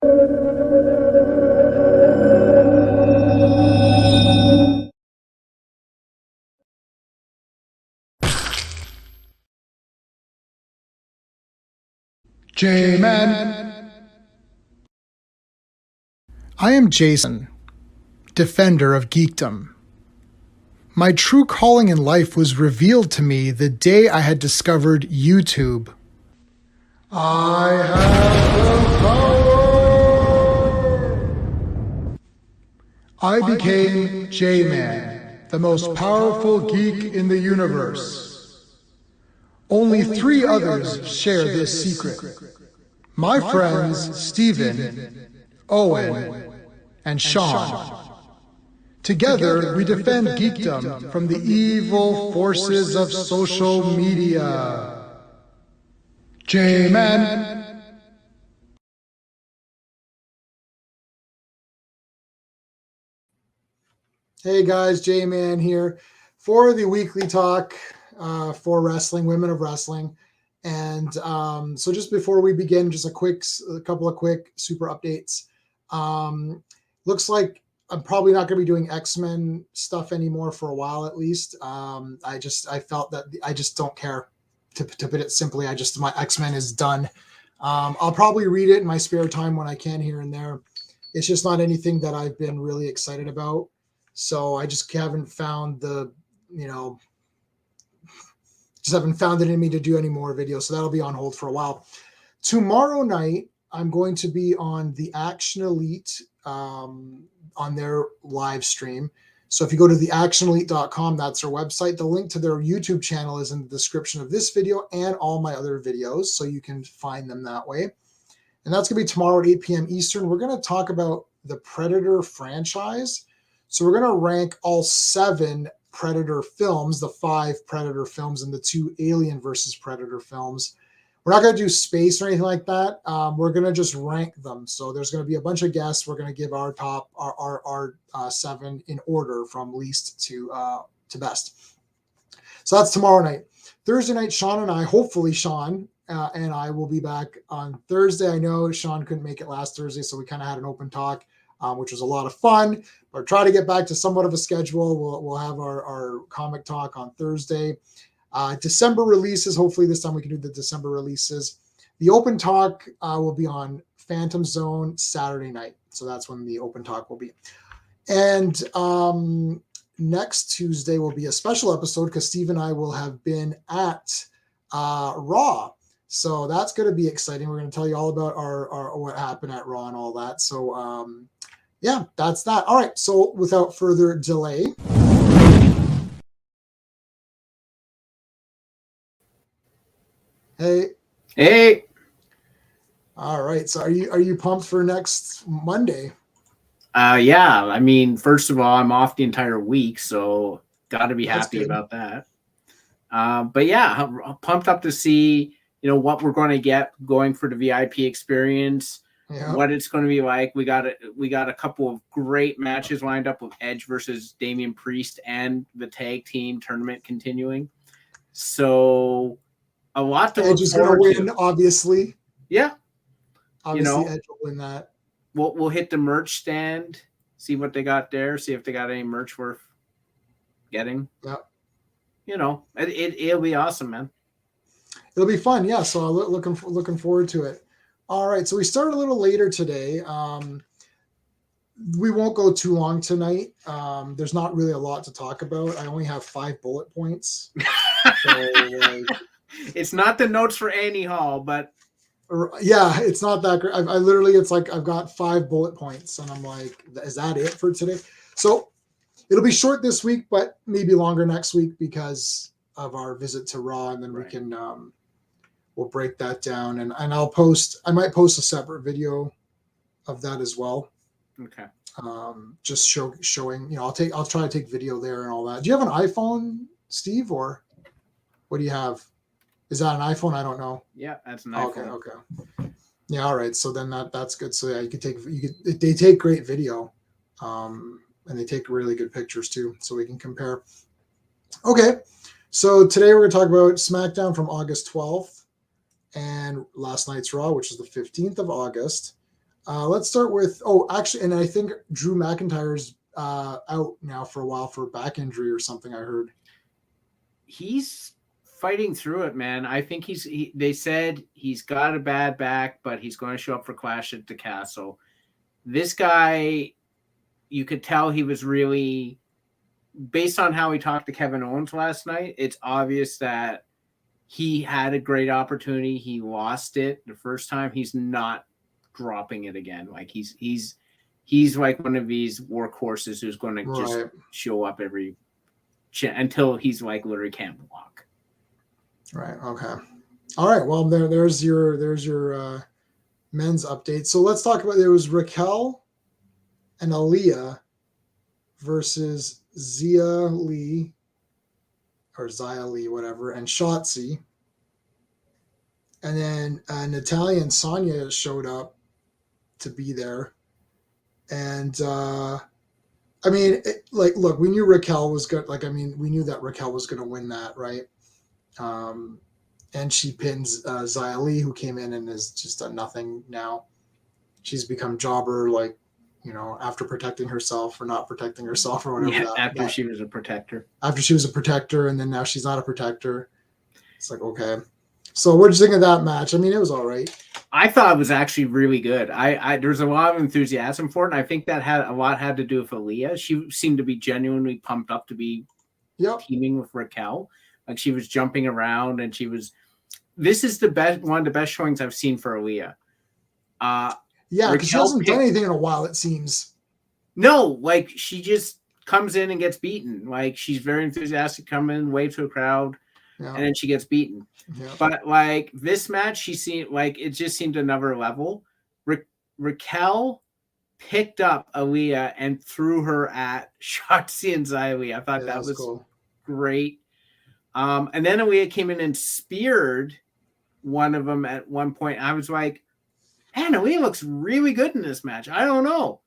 J-Man. I am Jason, defender of geekdom. My true calling in life was revealed to me the day I had discovered YouTube. I have the power! I became J-Man, the most powerful geek in the universe. Only 3 others share this secret. My friends Steven, Owen, and Sean. Together, we defend geekdom from the evil forces of social media. J-Man. Hey guys, J-Man here for the weekly talk for wrestling, women of wrestling. And so just before we begin, just a couple of quick super updates. Looks like I'm probably not going to be doing X-Men stuff anymore for a while, at least. I felt that I just don't care. To put it simply, my X-Men is done. I'll probably read it in my spare time when I can here and there. It's just not anything that I've been really excited about. So I just haven't found haven't found it in me to do any more videos. So that'll be on hold for a while. Tomorrow night, I'm going to be on the Action Elite on their live stream. So if you go to theactionelite.com, that's their website. The link to their YouTube channel is in the description of this video and all my other videos, so you can find them that way. And that's going to be tomorrow at 8 p.m. Eastern. We're going to talk about the Predator franchise. So we're going to rank all 7 Predator films, the 5 Predator films and the 2 Alien versus Predator films. We're not going to do space or anything like that. We're going to just rank them. So there's going to be a bunch of guests. We're going to give our top, our 7 in order from least to best. So that's tomorrow night. Thursday night, Sean and I, hopefully Sean and I will be back on Thursday. I know Sean couldn't make it last Thursday, so we kind of had an open talk, which was a lot of fun. But try to get back to somewhat of a schedule. We'll have our comic talk on Thursday. December releases. Hopefully this time we can do the December releases. The open talk will be on Phantom Zone Saturday night. So that's when the open talk will be. And next Tuesday will be a special episode because Steve and I will have been at Raw. So that's going to be exciting. We're going to tell you all about our what happened at Raw and all that. So yeah, that's that. All right. So without further delay. Hey. All right. So are you pumped for next Monday? Yeah. I mean, first of all, I'm off the entire week, so got to be happy about that. But yeah, I'm pumped up to see, what we're going to get going for the VIP experience, what it's going to be like. We got a couple of great matches lined up with Edge versus Damian Priest and the tag team tournament continuing. So a lot to Edge is going to win, obviously. Yeah. Obviously, Edge will win that. We'll hit the merch stand, see what they got there, see if they got any merch worth getting. Yeah. It'll be awesome, man. It'll be fun, yeah. So looking forward to it. All right, so we started a little later today. We won't go too long tonight. There's not really a lot to talk about. I only have 5 bullet points. So, it's not the notes for Annie Hall, but yeah, it's not that great. I literally, it's like I've got 5 bullet points, and I'm like, is that it for today? So it'll be short this week, but maybe longer next week because of our visit to Raw, and then we can we'll break that down, and I might post a separate video of that as well. Okay. Just showing, I'll try to take video there and all that. Do you have an iPhone, Steve, or what do you have? Is that an iPhone? I don't know. Yeah, that's an iPhone. Okay. Yeah, all right. So then that's good. So yeah, they take great video, and they take really good pictures too, so we can compare. Okay, so today we're going to talk about SmackDown from August 12th and last night's Raw, which is the 15th of August. Let's start with, actually, and I think Drew McIntyre's out now for a while for back injury or something, I heard. He's fighting through it, man. I think they said he's got a bad back, but he's going to show up for Clash at the Castle. This guy, you could tell he was really, based on how he talked to Kevin Owens last night, it's obvious that he had a great opportunity. He lost it the first time. He's not dropping it again. Like he's like one of these workhorses who's going to just show up every until he's like literally can't walk. Right. Okay. All right. Well, there's your men's update. So let's talk about, there was Raquel and Aaliyah versus Zia Lee, whatever, and Shotzi. And then Natalia and Sonia showed up to be there. And I mean, look, we knew Raquel was good. Like, I mean, we knew that Raquel was going to win that, right? And she pins Zia Lee, who came in and has just done nothing now. She's become jobber, like, you know, after protecting herself or not protecting herself or whatever. Yeah, after she was a protector. After she was a protector, and then now she's not a protector. It's like, okay. So what did you think of that match? I mean, it was all right. I thought it was actually really good. There's a lot of enthusiasm for it, and I think that had to do with Aaliyah. She seemed to be genuinely pumped up to be teaming with Raquel. Like, she was jumping around, and this is one of the best showings I've seen for Aaliyah. Yeah, because she hasn't done anything in a while, it seems. No, like, she just comes in and gets beaten. Like, she's very enthusiastic, come in, wave to a crowd, and then she gets beaten. Yeah. But, like, this match, she seemed like it just seemed another level. Raquel picked up Aaliyah and threw her at Shotzi and Zia Lee. I thought that was cool. Great. And then Aaliyah came in and speared one of them at one point. I was like, man, Aaliyah looks really good in this match. I don't know.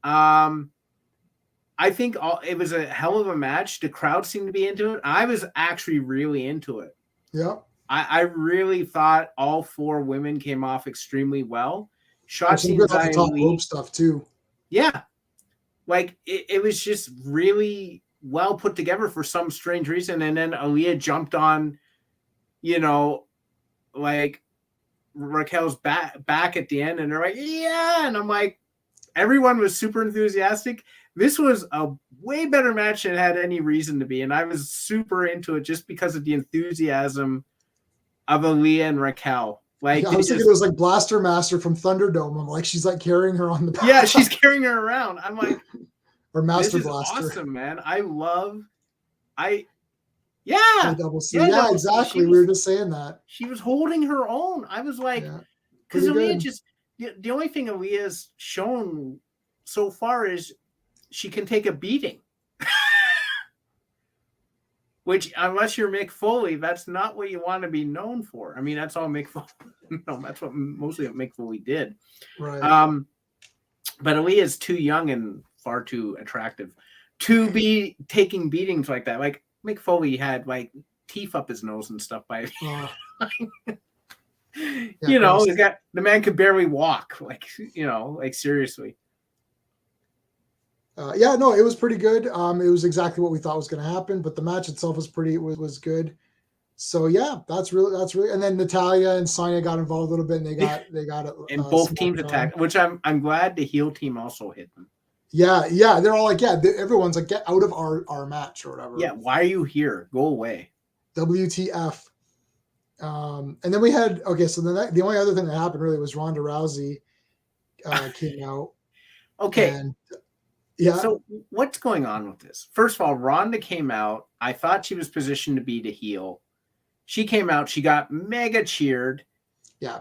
I think it was a hell of a match. The crowd seemed to be into it. I was actually really into it. Yeah. I really thought all four women came off extremely well. Shotzi and Zia top rope stuff too. Yeah. Like, it was just really well put together for some strange reason. And then Aaliyah jumped on, you know, like, Raquel's back at the end, and they're like, yeah. And I'm like, everyone was super enthusiastic. This was a way better match than it had any reason to be. And I was super into it just because of the enthusiasm of Aaliyah and Raquel. Like, I was thinking it was like Blaster Master from Thunderdome. I'm like, she's like carrying her on the back. Yeah, she's carrying her around. I'm like, or Master this Blaster. Is awesome, man. Yeah. Yeah, exactly. We were just saying that. She was holding her own. I was like, because Aaliyah the only thing Aaliyah's shown so far is she can take a beating. Which, unless you're Mick Foley, that's not what you want to be known for. I mean, that's all Mick Foley. No, that's mostly what Mick Foley did. Right. But Aaliyah's too young and far too attractive to be taking beatings like that. Like, Mick Foley had like teeth up his nose and stuff by you know, the man could barely walk, like, you know, like, seriously. Yeah, no, it was pretty good. It was exactly what we thought was going to happen, but the match itself was was good. So yeah, that's really. And then Natalia and Sonia got involved a little bit, and they got it. And both teams attacked, which I'm glad the heel team also hit them. Yeah, they're all like, everyone's like, get out of our match or whatever. Yeah, why are you here? Go away. WTF. And then we had, so the only other thing that happened really was Ronda Rousey came out. Okay. And, yeah. So what's going on with this? First of all, Ronda came out. I thought she was positioned to be the heel. She came out. She got mega cheered. Yeah,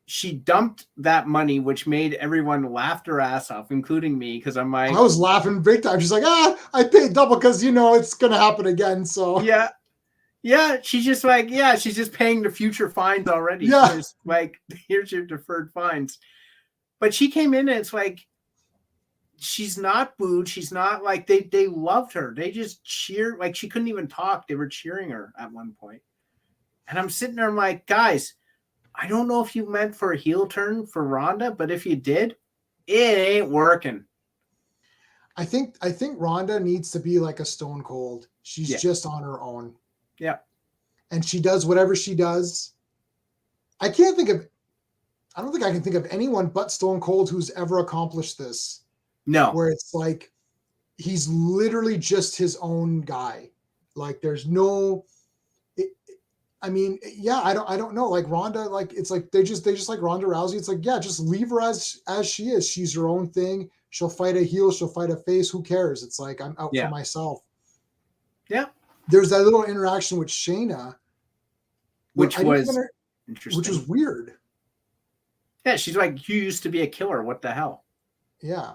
she dumped that money, which made everyone laugh their ass off, including me, because I'm like, I was laughing big time. She's like, I paid double because it's gonna happen again. So yeah, she's just like, she's just paying the future fines already. Yeah, she's like, here's your deferred fines. But she came in and it's like, she's not booed. She's not like, they loved her. They just cheered, like, she couldn't even talk. They were cheering her at one point. And I'm sitting there, I'm like, guys, I don't know if you meant for a heel turn for Ronda, but if you did, it ain't working. I think Ronda needs to be like a Stone Cold. She's just on her own. Yeah. And she does whatever she does. I don't think I can think of anyone but Stone Cold who's ever accomplished this. No. Where it's like he's literally just his own guy. Like there's no I don't know. Like Ronda, like it's like they just like Ronda Rousey. It's like, yeah, just leave her as she is. She's her own thing. She'll fight a heel, she'll fight a face. Who cares? It's like I'm out for myself. Yeah. There's that little interaction with Shayna, which was interesting. Which was weird. Yeah, she's like, you used to be a killer. What the hell? Yeah.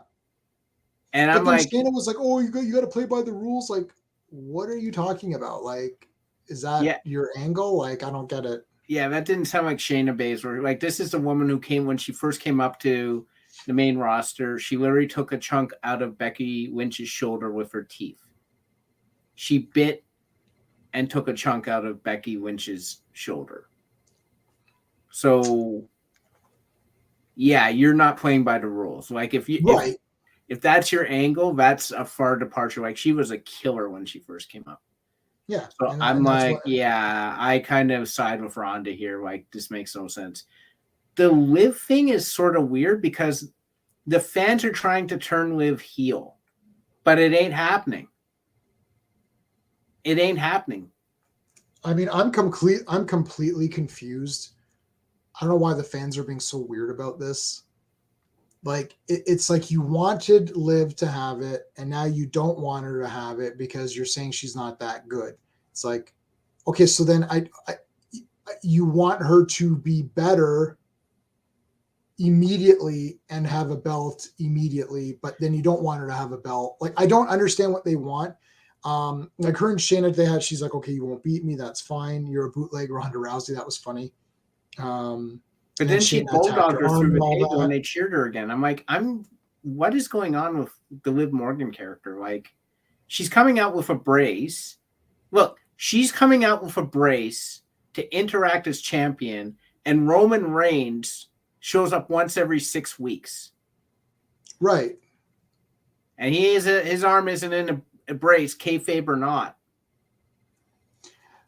And I'm like, Shayna was like, oh, you got to play by the rules. Like, what are you talking about? Like, is that your angle? Like, I don't get it. Yeah, that didn't sound like Shayna Baszler. Like, this is a woman who came when she first came up to the main roster. She literally took a chunk out of Becky Lynch's shoulder with her teeth. She bit and took a chunk out of Becky Lynch's shoulder. So, yeah, you're not playing by the rules. Like, if that's your angle, that's a far departure. Like, she was a killer when she first came up. Yeah. So I'm like, I kind of side with Ronda here. Like, this makes no sense. The Liv thing is sort of weird because the fans are trying to turn Liv heel, but it ain't happening. It ain't happening. I mean, I'm completely confused. I don't know why the fans are being so weird about this. Like, it's like you wanted Liv to have it, and now you don't want her to have it because you're saying she's not that good. It's like, okay, so then you want her to be better immediately and have a belt immediately, but then you don't want her to have a belt. Like, I don't understand what they want. Like her and Shayna, she's like, okay, you won't beat me, that's fine. You're a bootleg Ronda Rousey. That was funny. But then she bulldogged her through the table when they cheered her again. I'm like, what is going on with the Liv Morgan character? Like, she's coming out with a brace. Look, she's coming out with a brace to interact as champion, and Roman Reigns shows up once every 6 weeks. Right. And his arm isn't in a brace, kayfabe or not.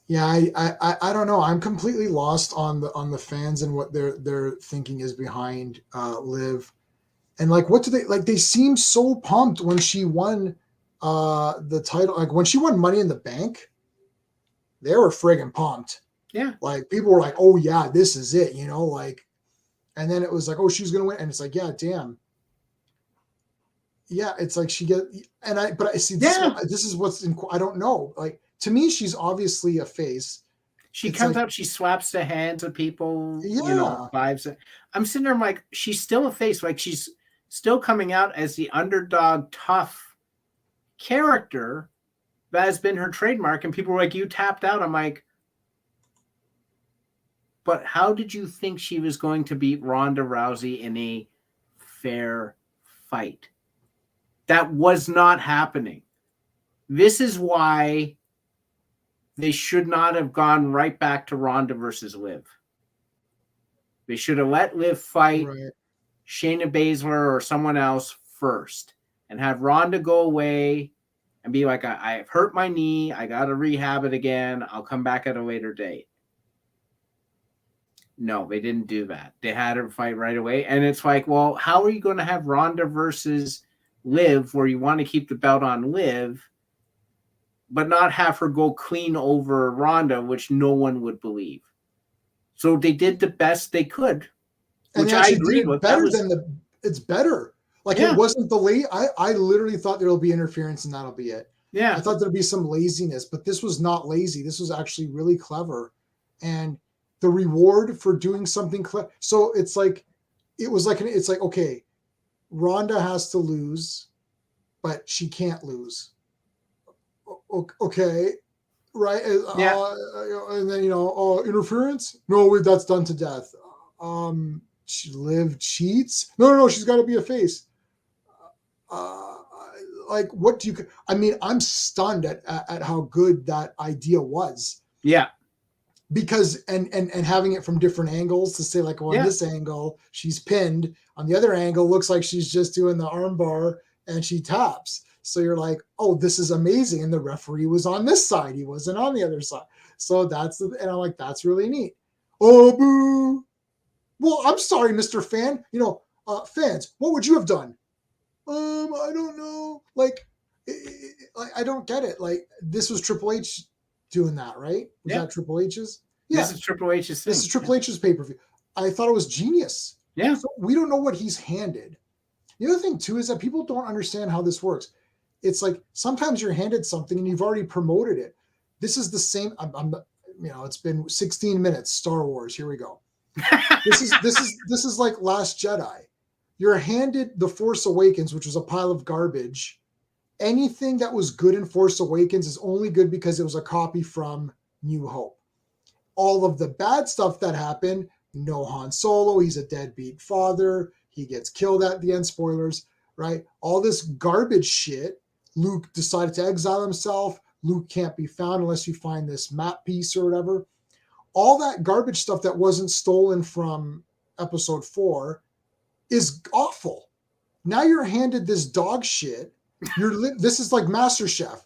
Yeah, I don't know. I'm completely lost on the fans and what their thinking is behind Liv. And like, what do they like? They seem so pumped when she won the title. Like when she won Money in the Bank, they were friggin' pumped. Yeah. Like people were like, oh yeah, this is it, you know, like, and then it was like, oh, she's gonna win. And it's like, yeah, damn. Yeah, it's like but I see this is what's in, I don't know. Like, to me, she's obviously a face. She comes up, she slaps the hands of people, vibes. I'm sitting there, I'm like, she's still a face. Like, she's still coming out as the underdog, tough character that has been her trademark. And people were like, you tapped out. I'm like, but how did you think she was going to beat Ronda Rousey in a fair fight? That was not happening. This is why they should not have gone right back to Ronda versus Liv. They should have let Liv fight Shayna Baszler or someone else first and have Ronda go away and be like, I've hurt my knee. I got to rehab it again. I'll come back at a later date. No, they didn't do that. They had her fight right away. And it's like, well, how are you going to have Ronda versus Liv where you want to keep the belt on Liv, but not have her go clean over Ronda, which no one would believe. So they did the best they could, which I agreed with. It's better. Like, it wasn't the late. I literally thought there'll be interference and that'll be it. Yeah. I thought there'd be some laziness, but this was not lazy. This was actually really clever. And the reward for doing something clever. So it's like, it's like, okay, Ronda has to lose, but she can't lose. Okay, right? Yeah. And then interference. No, wait, that's done to death. She Liv cheats. No, she's got to be a face. Like, what do you? I mean, I'm stunned at how good that idea was. Yeah. because and having it from different angles to say like, well, on this angle she's pinned, on the other angle looks like she's just doing the arm bar and she taps. So you're like, oh, this is amazing. And the referee was on this side, he wasn't on the other side. So and I'm like, that's really neat. Oh, boo. Well, I'm sorry, Mr. Fan. Fans, what would you have done? I don't know. Like, I don't get it. Like, this was Triple H doing that, right? Was that Triple H's? Yeah. This is Triple H's thing. This is Triple H's pay-per-view. I thought it was genius. Yeah. So we don't know what he's handed. The other thing, too, is that people don't understand how this works. It's like sometimes you're handed something and you've already promoted it. This is the same. It's been 16 minutes. Star Wars. Here we go. This is like Last Jedi. You're handed The Force Awakens, which was a pile of garbage. Anything that was good in Force Awakens is only good because it was a copy from New Hope. All of the bad stuff that happened, no Han Solo, he's a deadbeat father, he gets killed at the end, spoilers, right? All this garbage shit, Luke decided to exile himself, Luke can't be found unless you find this map piece or whatever. All that garbage stuff that wasn't stolen from episode 4 is awful. Now you're handed this dog shit. This is like MasterChef.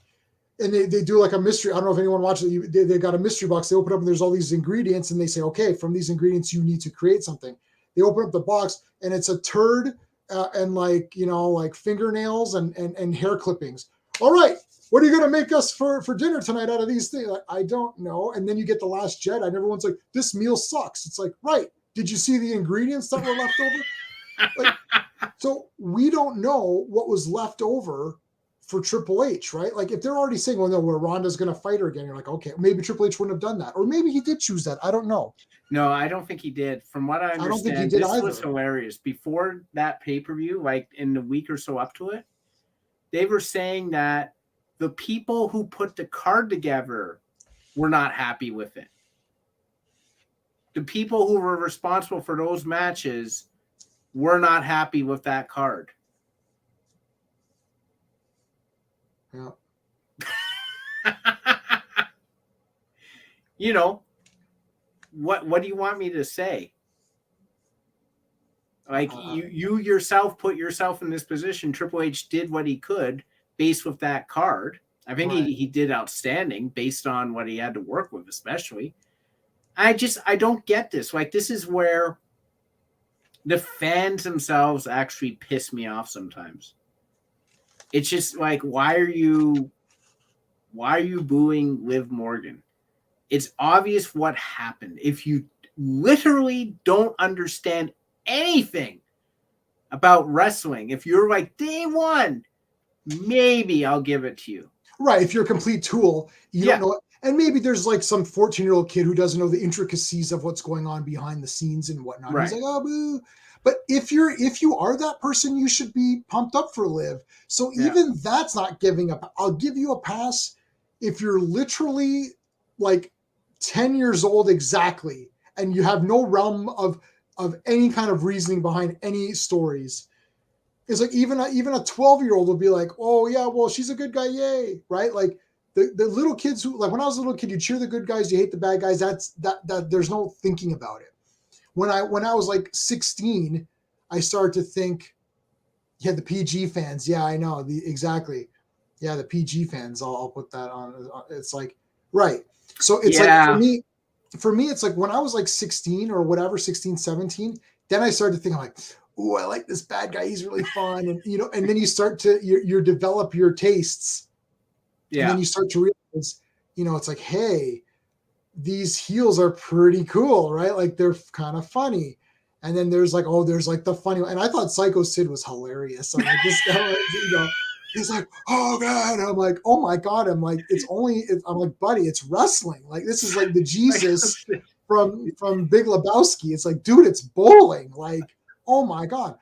And they do like a mystery. I don't know if anyone watches it. They got a mystery box. They open up and there's all these ingredients and they say, okay, from these ingredients, you need to create something. They open up the box and it's a turd and like fingernails and hair clippings. All right, what are you going to make us for dinner tonight out of these things? Like, I don't know. And then you get The Last Jedi and everyone's like, this meal sucks. It's like, right. Did you see the ingredients that were left over? So we don't know what was left over for Triple H, right? Like if they're already saying, well, no, where Ronda's going to fight her again, you're like, okay, maybe Triple H wouldn't have done that. Or maybe he did choose that. I don't know. No, I don't think he did. From what I understand, I don't think he did this either. Was hilarious. Before that pay-per-view, like in the week or so up to it, they were saying that the people who put the card together were not happy with it. The people who were responsible for those matches were not happy with that card. Yeah. What do you want me to say? Like you yourself put yourself in this position. Triple H did what he could based with that card. I think he did outstanding based on what he had to work with, especially. I don't get this. Like, this is where the fans themselves actually piss me off sometimes. It's just like, why are you booing Liv Morgan? It's obvious what happened. If you literally don't understand anything about wrestling, if you're like, day one, maybe I'll give it to you. Right. If you're a complete tool, you don't know it. And maybe there's like some 14-year-old kid who doesn't know the intricacies of what's going on behind the scenes and whatnot. Right. He's like, oh, boo. But if you are that person, you should be pumped up for Liv. So even that's not giving up. I'll give you a pass if you're literally like 10 years old exactly, and you have no realm of any kind of reasoning behind any stories. It's like even a 12-year-old will be like, oh yeah, well, she's a good guy, yay, right? Like the little kids who, like when I was a little kid, you cheer the good guys, you hate the bad guys. That there's no thinking about it. When I was like 16, I started to think, yeah, the PG fans, yeah, I know, exactly, yeah, the PG fans. I'll put that on. It's like, right. So it's like for me, it's like when I was like 16 or whatever, 16, 17, then I started to think, I'm like, oh, I like this bad guy. He's really fun. And, and then you start to, you develop your tastes. Yeah. And then you start to realize, it's like, hey, these heels are pretty cool, right? Like they're kind of funny. And then there's like, there's like the funny one. And I thought Psycho Sid was hilarious. I'm like, this guy, he's like, oh God. And I'm like, oh my God. I'm like, I'm like, buddy, it's wrestling. Like, this is like the Jesus from Big Lebowski. It's like, dude, it's bowling. Like, oh my God.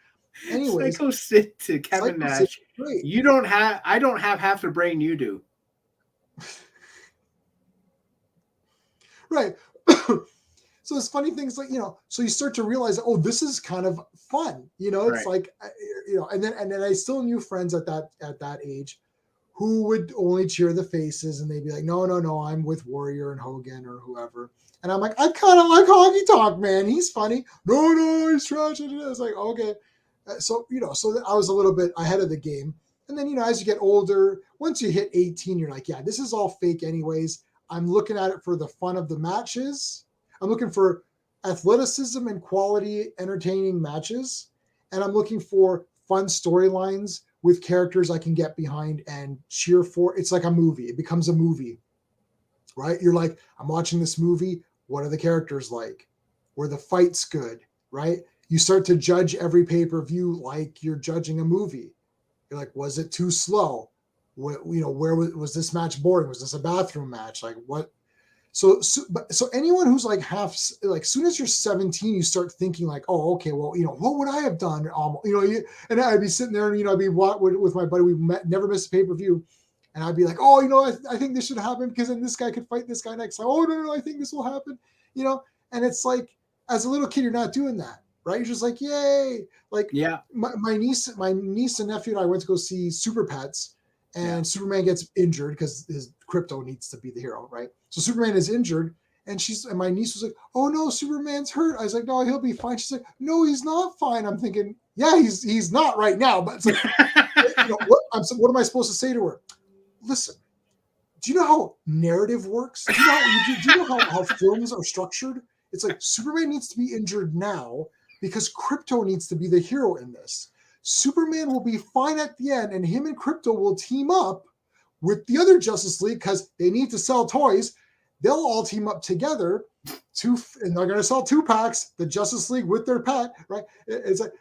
Anyways, Psycho Sid to Kevin Nash. I don't have half the brain you do. Right. So there's funny things like, so you start to realize, oh, this is kind of fun. It's like, and then I still knew friends at that age who would only cheer the faces, and they'd be like, no, I'm with Warrior and Hogan or whoever. And I'm like, I kind of like Honky Tonk Man. He's funny. No, he's trash. It's like, okay. So I was a little bit ahead of the game. And then, as you get older, once you hit 18, you're like, yeah, this is all fake anyways. I'm looking at it for the fun of the matches. I'm looking for athleticism and quality, entertaining matches. And I'm looking for fun storylines with characters I can get behind and cheer for. It's like a movie. It becomes a movie, right? You're like, I'm watching this movie. What are the characters like? Were the fights good, right? You start to judge every pay-per-view like you're judging a movie. You're like, was it too slow? Where was this match boring? Was this a bathroom match? Like what? So anyone who's like soon as you're 17, you start thinking like, oh, okay, well, what would I have done? And I'd be sitting there and, I'd be with my buddy. Never missed a pay-per-view. And I'd be like, oh, I think this should happen because then this guy could fight this guy next time. Oh, no, I think this will happen. And it's like, as a little kid, you're not doing that, right? You're just like, yay. Like yeah. My niece and nephew and I went to go see Super Pets, and Superman gets injured because his Crypto needs to be the hero, right? So Superman is injured, and my niece was like, oh no, Superman's hurt. I was like, no, he'll be fine. She's like, no, he's not fine. I'm thinking, yeah, he's not right now, but it's like, what am I supposed to say to her? Listen, do you know how narrative works? Do you know how films are structured? It's like Superman needs to be injured now because Crypto needs to be the hero in this. Superman will be fine at the end, and him and Crypto will team up with the other Justice League because they need to sell toys. They'll all team up together and they're going to sell 2-packs, the Justice League with their pet, right? It's like,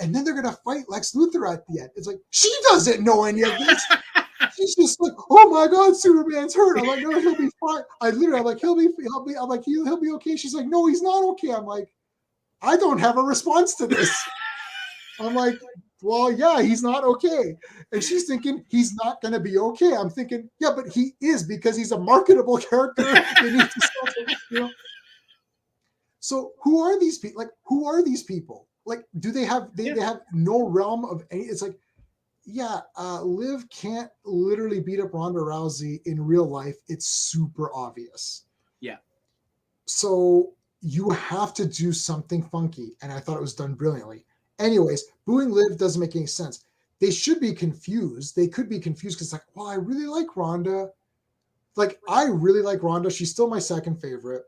and then they're going to fight Lex Luthor at the end. It's like, she doesn't know any of this. She's just like, oh my God, Superman's hurt. I'm like, no, he'll be fine. I'm like, he'll be okay. She's like, no, he's not okay. I'm like, I don't have a response to this. I'm like, well, yeah, he's not okay. And she's thinking he's not going to be okay. I'm thinking, yeah, but he is because he's a marketable character. They need to sell, So who are these people? Like, who are these people? Like, do they have, they have no realm of any, it's like, yeah, Liv can't literally beat up Ronda Rousey in real life. It's super obvious. Yeah. So you have to do something funky. And I thought it was done brilliantly. Anyways, booing Liv doesn't make any sense. They should be confused. They could be confused because, like, well, I really like Ronda. Like, I really like Ronda. She's still my second favorite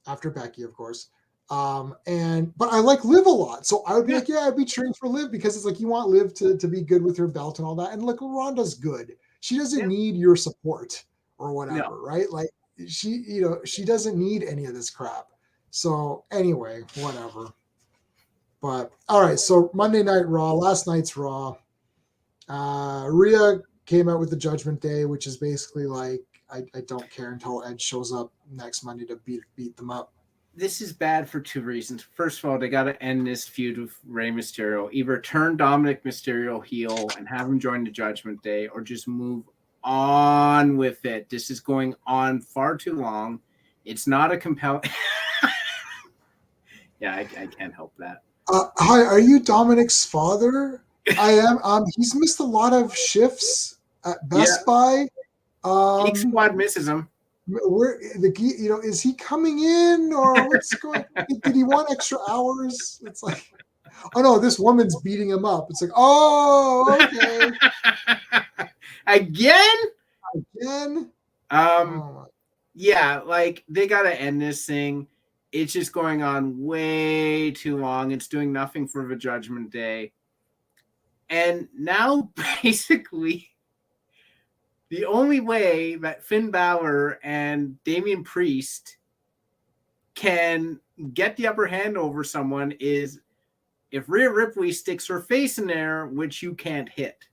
after Becky, of course. But I like Liv a lot. So I would be like, yeah, I'd be cheering for Liv because it's like you want Liv to be good with her belt and all that. And look, Ronda's good. She doesn't need your support or whatever, right? Like she doesn't need any of this crap. So anyway, whatever. But all right, so Monday Night Raw, last night's Raw. Rhea came out with the Judgment Day, which is basically like I don't care until Edge shows up next Monday to beat them up. This is bad for two reasons. First of all, they got to end this feud with Rey Mysterio. Either turn Dominic Mysterio heel and have him join the Judgment Day, or just move on with it. This is going on far too long. It's not a compelling. Yeah, I can't help that. Hi, are you Dominic's father? I am. He's missed a lot of shifts at Best Buy. Geek Squad misses him. Where is he coming in or what's going? Did he want extra hours? It's like, oh no, this woman's beating him up. It's like, oh, okay. Again. Oh. Yeah, like they gotta end this thing. It's just going on way too long. It's doing nothing for the Judgment Day. And now basically the only way that Finn Balor and Damian Priest can get the upper hand over someone is if Rhea Ripley sticks her face in there, which you can't hit.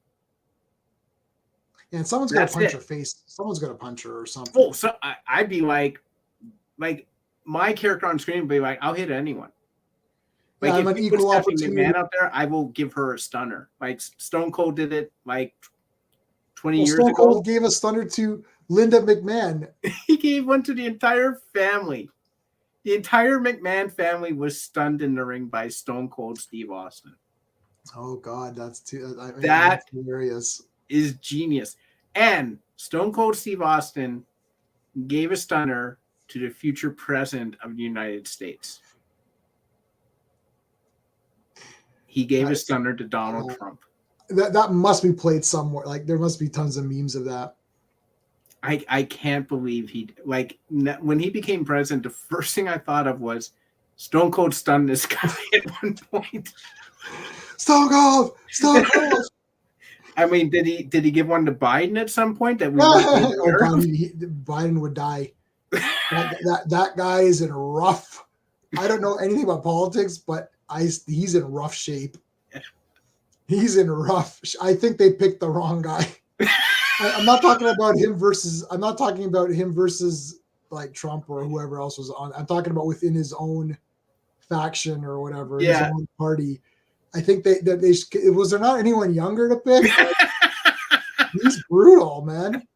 Yeah, and someone's got to punch her face. Someone's got to punch her or something. Oh, so I'd be like my character on screen would be like, I'll hit anyone. Like, I'm if an you put equal Stephanie opportunity McMahon up there, I will give her a stunner. Like Stone Cold did it like 20 years Stone ago. Cold gave a stunner to Linda McMahon. He gave one to the entire family. The entire McMahon family was stunned in the ring by Stone Cold Steve Austin. Oh God, that's hilarious. Is genius. And Stone Cold Steve Austin gave a stunner to the future president of the United States. He gave a stunner to Donald Trump. That must be played somewhere. Like there must be tons of memes of that. I can't believe when he became president, the first thing I thought of was Stone Cold stunned this guy at one point. Stone Cold. I mean, did he give one to Biden at some point that we Biden would die. That guy is in rough. I don't know anything about politics, but he's in rough shape. He's in rough. I think they picked the wrong guy. I'm not talking about him versus. I'm not talking about him versus like Trump or whoever else was on. I'm talking about within his own faction or whatever, his own party. I think was there not anyone younger to pick? He's brutal, man.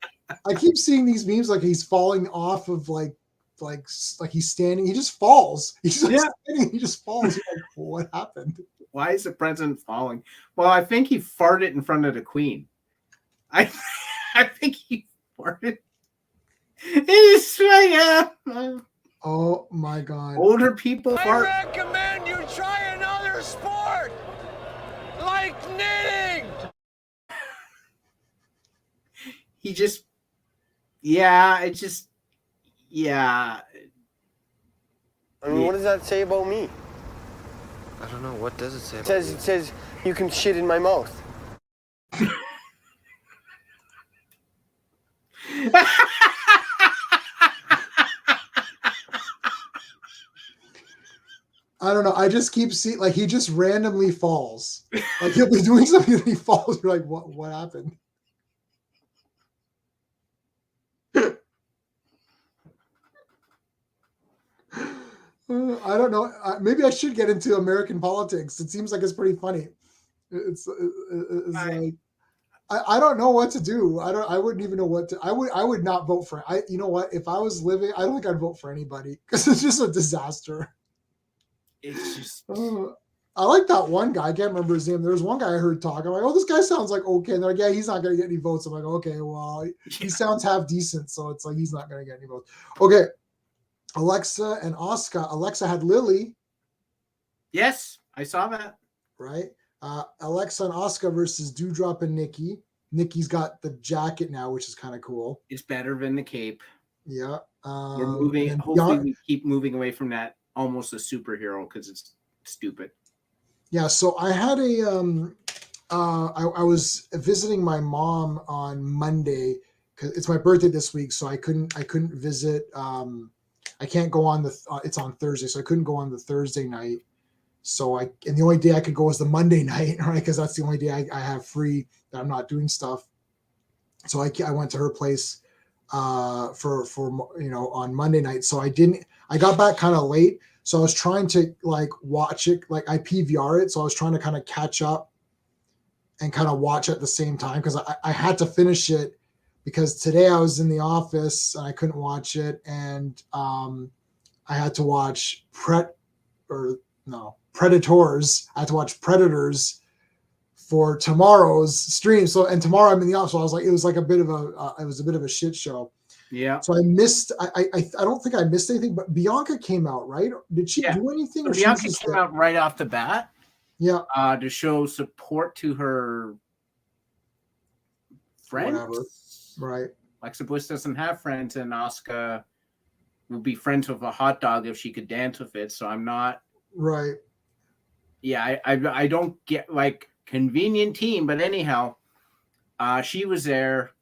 I keep seeing these memes like he's falling off of like he's standing. He just falls. He's just standing. He just falls. You're like, what happened? Why is the president falling? Well, I think he farted in front of the Queen. I think he farted. It's like, oh my God. Older people fart. I recommend you try another sport, like knitting. He just, I mean, what does that say about me? I don't know. What does it say? It says you can shit in my mouth. I don't know. I just keep seeing like he just randomly falls. Like he'll be doing something and he falls. You're like, what happened? I don't know. Maybe I should get into American politics. It seems like it's pretty funny. It's like I don't know what to do. I wouldn't even know what to. I would not vote for. You know what? If I was living, I don't think I'd vote for anybody because it's just a disaster. It's just. I like that one guy. I can't remember his name. There was one guy I heard talk. I'm like, oh, this guy sounds like okay. And they're like, yeah, he's not going to get any votes. I'm like, okay, well, he sounds half decent, so it's like he's not going to get any votes. Okay. Alexa and Oscar. Alexa had Lily. Yes, I saw that. Right. Alexa and Oscar versus Dewdrop and Nikki. Nikki's got the jacket now, which is kind of cool. It's better than the cape. Yeah. We're moving. Hopefully, we keep moving away from that almost a superhero because it's stupid. Yeah. So I had I was visiting my mom on Monday because it's my birthday this week, so I couldn't visit. I can't go on it's on Thursday, so I couldn't go on the Thursday night. So and the only day I could go is the Monday night, right? Because that's the only day I have free that I'm not doing stuff. So I went to her place for on Monday night. So I got back kind of late. So I was trying to like watch it, like I PVR it. So I was trying to kind of catch up and kind of watch at the same time because I had to finish it because today I was in the office and I couldn't watch it. And I had to watch Predators. I had to watch Predators for tomorrow's stream. So, and tomorrow I'm in the office. So I was like, it was a bit of a shit show. Yeah. So I missed, I don't think I missed anything, but Bianca came out, right? Did she do anything? So or Bianca came out right off the bat. Yeah. To show support to her friends. Whatever. Right. Alexa Bliss doesn't have friends, and Asuka would be friends with a hot dog if she could dance with it. So I'm not. Right. Yeah, I don't get like convenient team, but anyhow, she was there.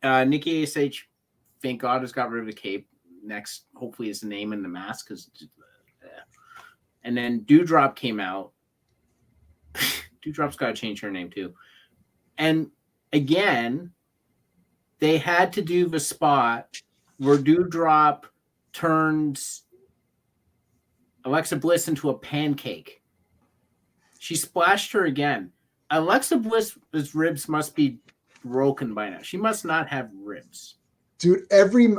Nikki ASH, thank God, has got rid of the cape. Next, hopefully, is the name in the mask. And then Dewdrop came out. Dewdrop's got to change her name too. And again, they had to do the spot where Dewdrop turns Alexa Bliss into a pancake. She splashed her again. Alexa Bliss's ribs must be broken by now. She must not have ribs. Dude, every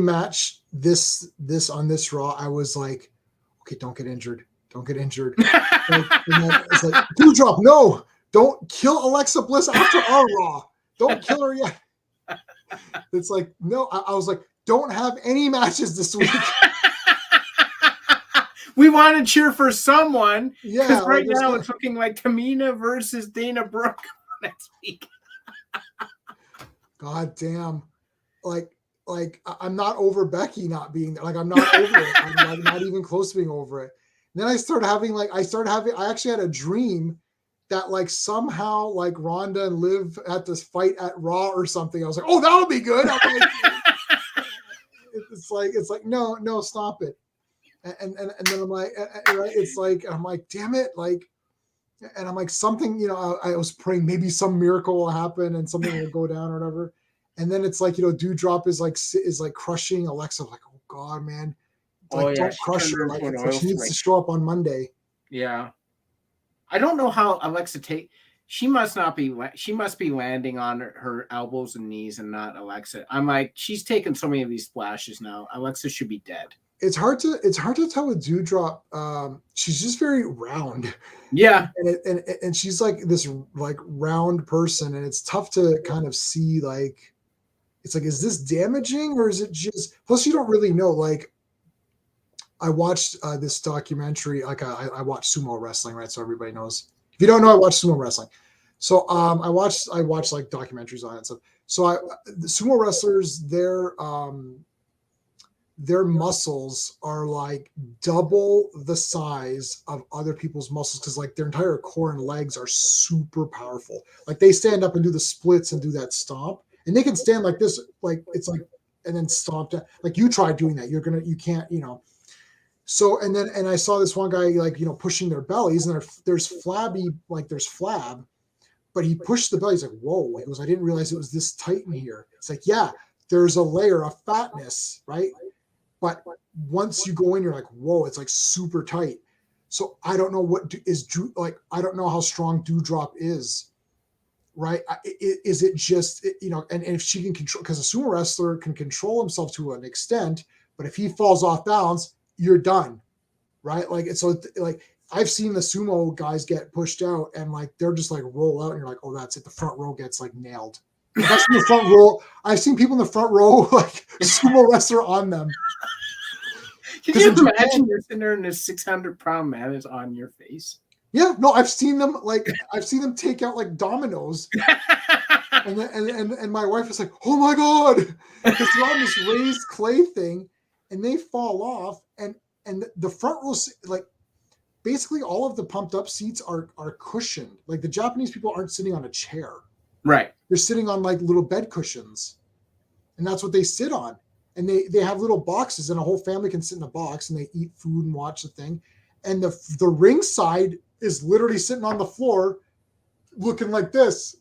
match this on this Raw, I was like, okay, don't get injured. Don't get injured. It's like, Dewdrop, no, don't kill Alexa Bliss after our Raw. Don't kill her yet. It's like, no, I was like, don't have any matches this week. We want to cheer for someone. Yeah. Because right now it's looking like Tamina versus Dana Brooke next week. God damn. Like I'm not over Becky not being there. Like I'm not over it. I'm like not even close to being over it. And then I actually had a dream that like somehow like Ronda and Liv at this fight at Raw or something. I was like, oh, that'll be good. I'm like, it's like, no, stop it. And then I'm like, right? It's like, I'm like, damn it. Like, and I'm like, something, I was praying maybe some miracle will happen and something will go down or whatever. And then it's like, Dewdrop is like crushing Alexa. I'm like, oh God, man. Like, don't crush her. Like, she needs to show up on Monday. Yeah. I don't know how Alexa she must be landing on her elbows and knees and not Alexa. I'm like, she's taken so many of these splashes now. Alexa should be dead. It's hard to tell with Dewdrop. She's just very round. Yeah. And she's like this like round person, and it's tough to kind of see like, it's like, is this damaging or is it just, plus you don't really know. Like I watched this documentary, like I watched sumo wrestling, right? So everybody knows. If you don't know, I watch sumo wrestling. So I watched like documentaries on it and stuff. So the sumo wrestlers, their muscles are like double the size of other people's muscles because like their entire core and legs are super powerful. Like they stand up and do the splits and do that stomp, and they can stand like this, like it's like, and then stomp down. Like you try doing that, you can't. So and I saw this one guy like pushing their bellies, and there's flabby, like there's flab, but he pushed the belly. He's like, whoa! He goes, I didn't realize it was this tight in here. It's like, yeah, there's a layer of fatness, right? But once you go in, you're like, whoa, it's like super tight. So I don't know what is like. I don't know how strong Dewdrop is, right? Is it just and if she can control, because a sumo wrestler can control himself to an extent, but if he falls off balance, you're done, right? Like it's so like I've seen the sumo guys get pushed out and like they're just like roll out, and you're like, oh, that's it. The front row gets like nailed. I've seen the front row. I've seen people in the front row like sumo wrestler on them. Can you imagine you're sitting there and this 600-pound man is on your face? Yeah, no, I've seen them take out like dominoes. and my wife is like, oh my God, because they're on this raised clay thing and they fall off, and the front row, like basically all of the pumped up seats are cushioned. Like the Japanese people aren't sitting on a chair. Right. They're sitting on like little bed cushions, and that's what they sit on. And they have little boxes, and a whole family can sit in a box and they eat food and watch the thing. And the ring side is literally sitting on the floor looking like this.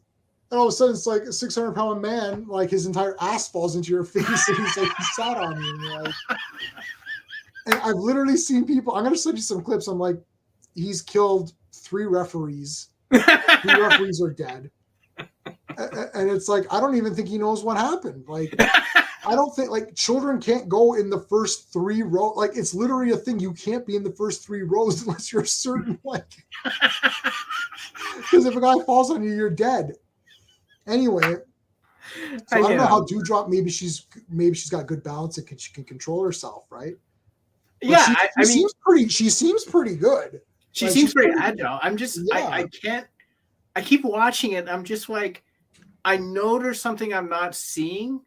And all of a sudden it's like a 600-pound man, like his entire ass falls into your face and he's like, he sat on you. And, and I've literally seen people, I'm going to send you some clips. I'm like, he's killed 3 referees. 3 referees are dead. And it's like, I don't even think he knows what happened. Like, I don't think like children can't go in the first 3 rows. Like it's literally a thing. You can't be in the first 3 rows unless you're certain, like, because if a guy falls on you, you're dead. Anyway, so I don't know how Dewdrop. Maybe she's got good balance and she can control herself, right? But yeah, she seems pretty good. She seems pretty agile. I'm just I can't. I keep watching it. I'm just like, I know there's something I'm not seeing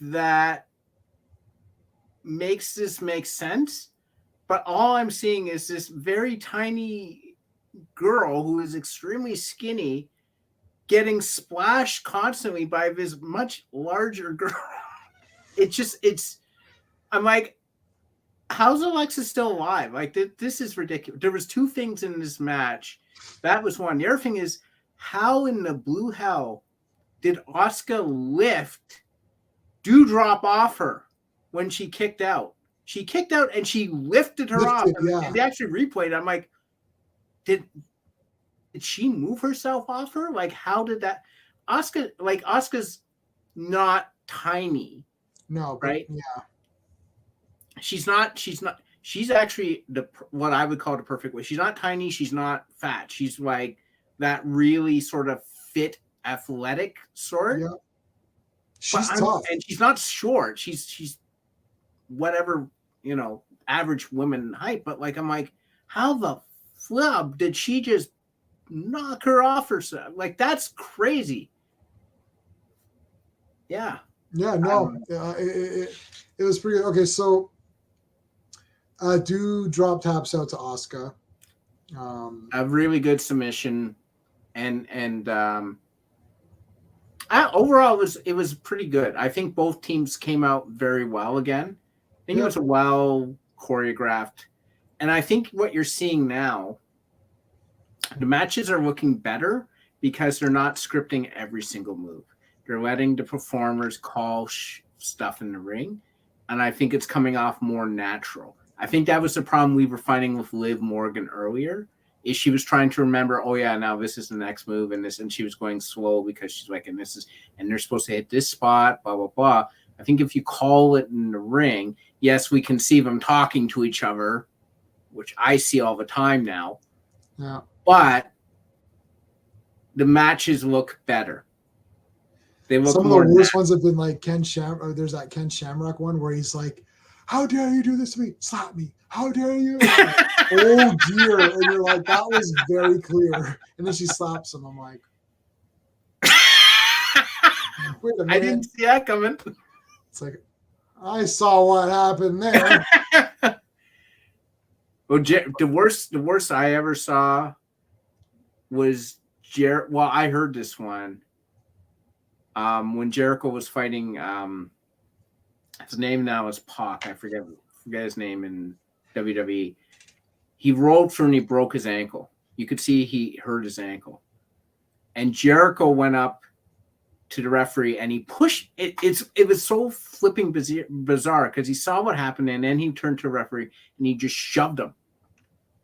that makes this make sense, but all I'm seeing is this very tiny girl who is extremely skinny getting splashed constantly by this much larger girl. I'm like, how's Alexa still alive? Like this is ridiculous. There was 2 things in this match. That was one. The other thing is, how in the blue hell did Asuka lift Dewdrop off her when she kicked out? She kicked out and she lifted her off. And they actually replayed it. I'm like, did she move herself off her? Like, how did that? Asuka's not tiny. No, but, right? Yeah. She's actually what I would call the perfect way. She's not tiny. She's not fat. She's like that really sort of fit athletic sort. Yeah. She's tough. And she's not short. She's whatever, average woman height. But like, I'm like, how the flub did she just knock her off herself? Like, that's crazy. Yeah. Yeah, no. It was pretty good. Okay, so do drop taps out to Asuka. A really good submission, and overall it was pretty good. I think both teams came out very well again. I think it was a well choreographed, and I think what you're seeing now, the matches are looking better because they're not scripting every single move. They're letting the performers call stuff in the ring, and I think it's coming off more natural. I think that was the problem we were finding with Liv Morgan earlier, is she was trying to remember, oh yeah, now this is the next move, and she was going slow because she's like, and they're supposed to hit this spot, blah, blah, blah. I think if you call it in the ring, yes, we can see them talking to each other, which I see all the time now. Yeah. But the matches look better. They look some of the worst ones have been like Ken Shamrock. There's that Ken Shamrock one where he's like, how dare you do this to me? Slap me. How dare you? Like, oh dear. And you're like, that was very clear. And then she slaps him. I'm like, wait a minute. I didn't see that coming. It's like, I saw what happened there. Well, the worst I ever saw was well, I heard this one. When Jericho was fighting, his name now is Pac. I forget his name in WWE. He rolled through and he broke his ankle. You could see he hurt his ankle. And Jericho went up to the referee and he pushed it. It was so flipping bizarre because he saw what happened and then he turned to the referee and he just shoved him.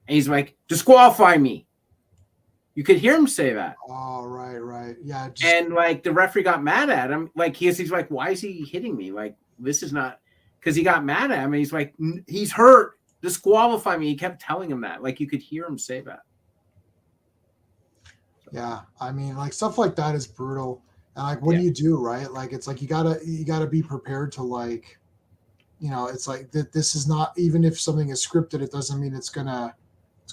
And he's like, disqualify me. You could hear him say that. Oh, right. Yeah. And like the referee got mad at him. Like he's like, why is he hitting me? Like, this is not, because he got mad at him and he's like, he's hurt. Disqualify me. He kept telling him that. Like you could hear him say that. Yeah. I mean, like stuff like that is brutal. And like, what do you do, right? Like, it's like, you gotta be prepared to like, it's like this is not, even if something is scripted, it doesn't mean it's gonna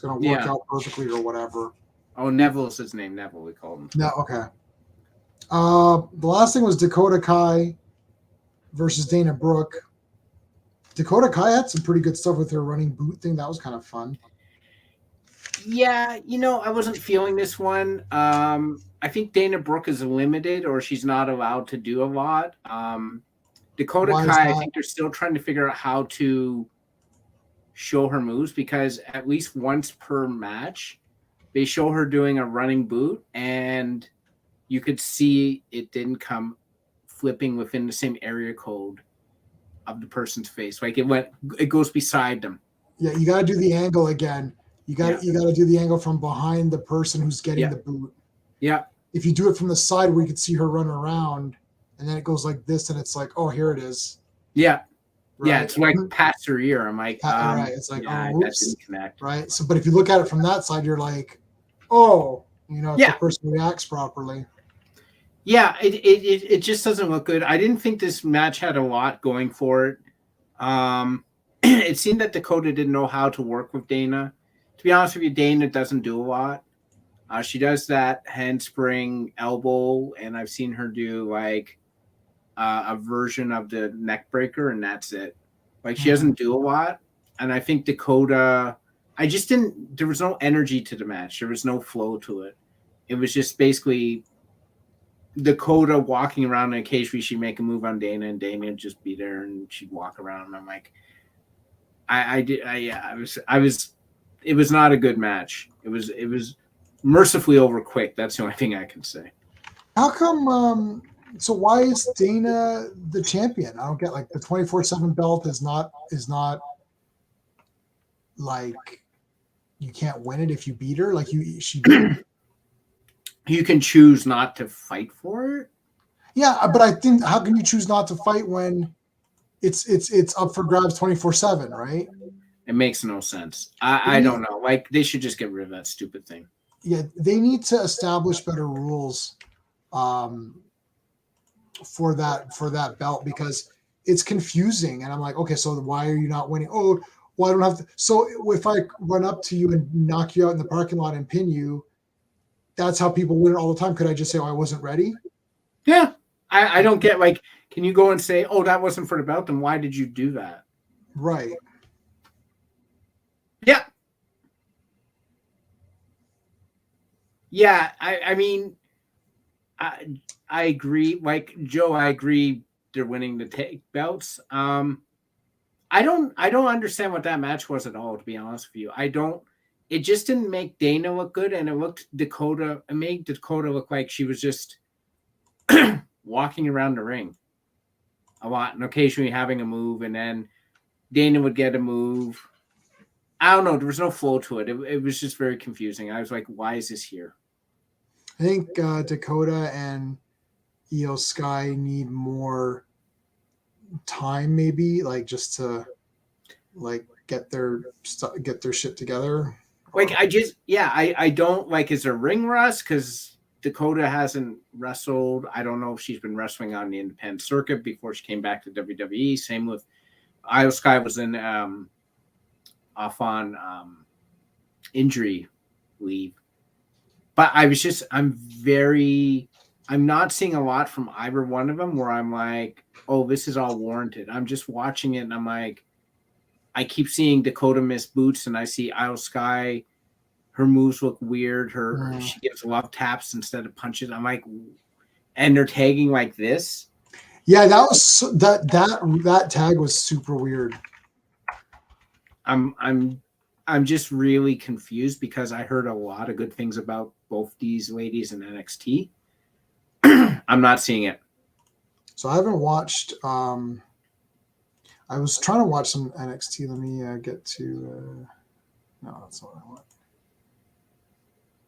work out perfectly or whatever. Oh, Neville's his name. Neville, we call him. No, okay. The last thing was Dakota Kai versus Dana Brooke. Dakota Kai had some pretty good stuff with her running boot thing. That was kind of fun. Yeah, I wasn't feeling this one. I think Dana Brooke is limited or she's not allowed to do a lot. Dakota Kai, I think they're still trying to figure out how to show her moves because at least once per match, they show her doing a running boot and you could see it didn't come flipping within the same area code of the person's face. Like it goes beside them. Yeah, you got to do the angle again. You got to do the angle from behind the person who's getting the boot. Yeah. If you do it from the side where you can see her run around and then it goes like this and it's like, oh, here it is. Yeah. Right? Yeah, it's like past her ear. I'm like, right. It's like, that didn't connect. Right. So, but if you look at it from that side, you're like, oh, if the person reacts properly. Yeah, it just doesn't look good. I didn't think this match had a lot going for it. It seemed that Dakota didn't know how to work with Dana. To be honest with you, Dana doesn't do a lot. She does that handspring elbow, and I've seen her do like a version of the neck breaker, and that's it. Like she doesn't do a lot. And I think Dakota, there was no energy to the match. There was no flow to it. It was just basically Dakota walking around, and occasionally she'd make a move on Dana and Dana would just be there and she'd walk around. And I'm like, it was not a good match. It was mercifully over quick. That's the only thing I can say. How come, so why is Dana the champion? I don't get, like, the 24/7 belt is not like you can't win it if you beat her. Like she you can choose not to fight for it. Yeah, but I think, how can you choose not to fight when it's up for grabs 24/7, right? It makes no sense. I don't know. Like they should just get rid of that stupid thing. they need to establish better rules for that belt, because it's confusing. And I'm like, okay, so why are you not winning? Oh, well, I don't have to. So if I run up to you and knock you out in the parking lot and pin you, that's how people win it all the time. Could I just say, oh, I wasn't ready? Yeah. I don't get, like, can you go and say, oh, that wasn't for the belt, then why did you do that? Right. Yeah. Yeah, I mean, I agree. Like Joe, I agree they're winning the take belts. I don't understand what that match was at all, to be honest with you. It just didn't make Dana look good, and it made Dakota look like she was just walking around the ring a lot and occasionally having a move, and then Dana would get a move. I don't know. There was no flow to it. It was just very confusing. I was like, why is this here? I think Dakota and Io Sky need more time, maybe, like, just to like get their shit together. Like, I don't like, is there ring rust? Because Dakota hasn't wrestled. I don't know if she's been wrestling on the independent circuit before she came back to WWE. Same with Io Sky was in off on injury leave. But I'm not seeing a lot from either one of them where I'm like, oh, this is all warranted. I'm just watching it and I'm like, I keep seeing Dakota miss boots, and I see Io Sky, her moves look weird. She gives love taps instead of punches. I'm like, and they're tagging like this. Yeah, that tag was super weird. I'm just really confused because I heard a lot of good things about both these ladies in NXT. I'm not seeing it. So I haven't watched. I was trying to watch some NXT. Let me get to. No, that's not what I want.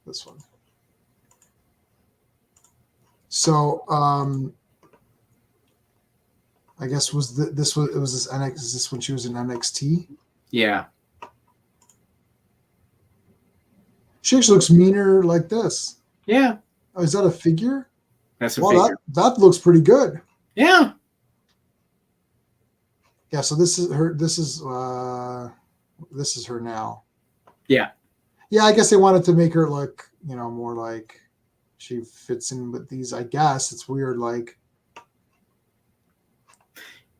This one. So I guess it was this NXT? Is this when she was in NXT? Yeah. She actually looks meaner like this. Yeah. Oh, is that a figure? That's a figure. That looks pretty good. Yeah. Yeah, so this is her. This is her now. Yeah. Yeah, I guess they wanted to make her look, more like she fits in with these. I guess it's weird. Like,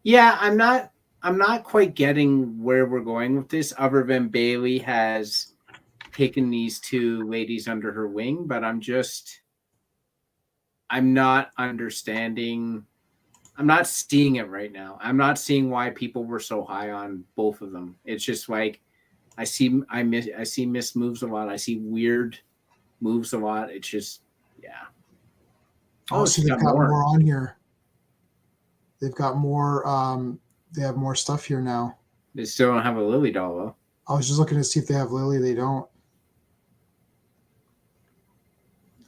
yeah, I'm not quite getting where we're going with this, other than Bailey has taken these two ladies under her wing, but I'm not understanding. I'm not seeing it right now. I'm not seeing why people were so high on both of them. It's just like I see missed moves a lot. I see weird moves a lot. It's just, yeah. Oh, so they've got more on here. They've got more. They have more stuff here now. They still don't have a Lily doll though. I was just looking to see if they have Lily. They don't.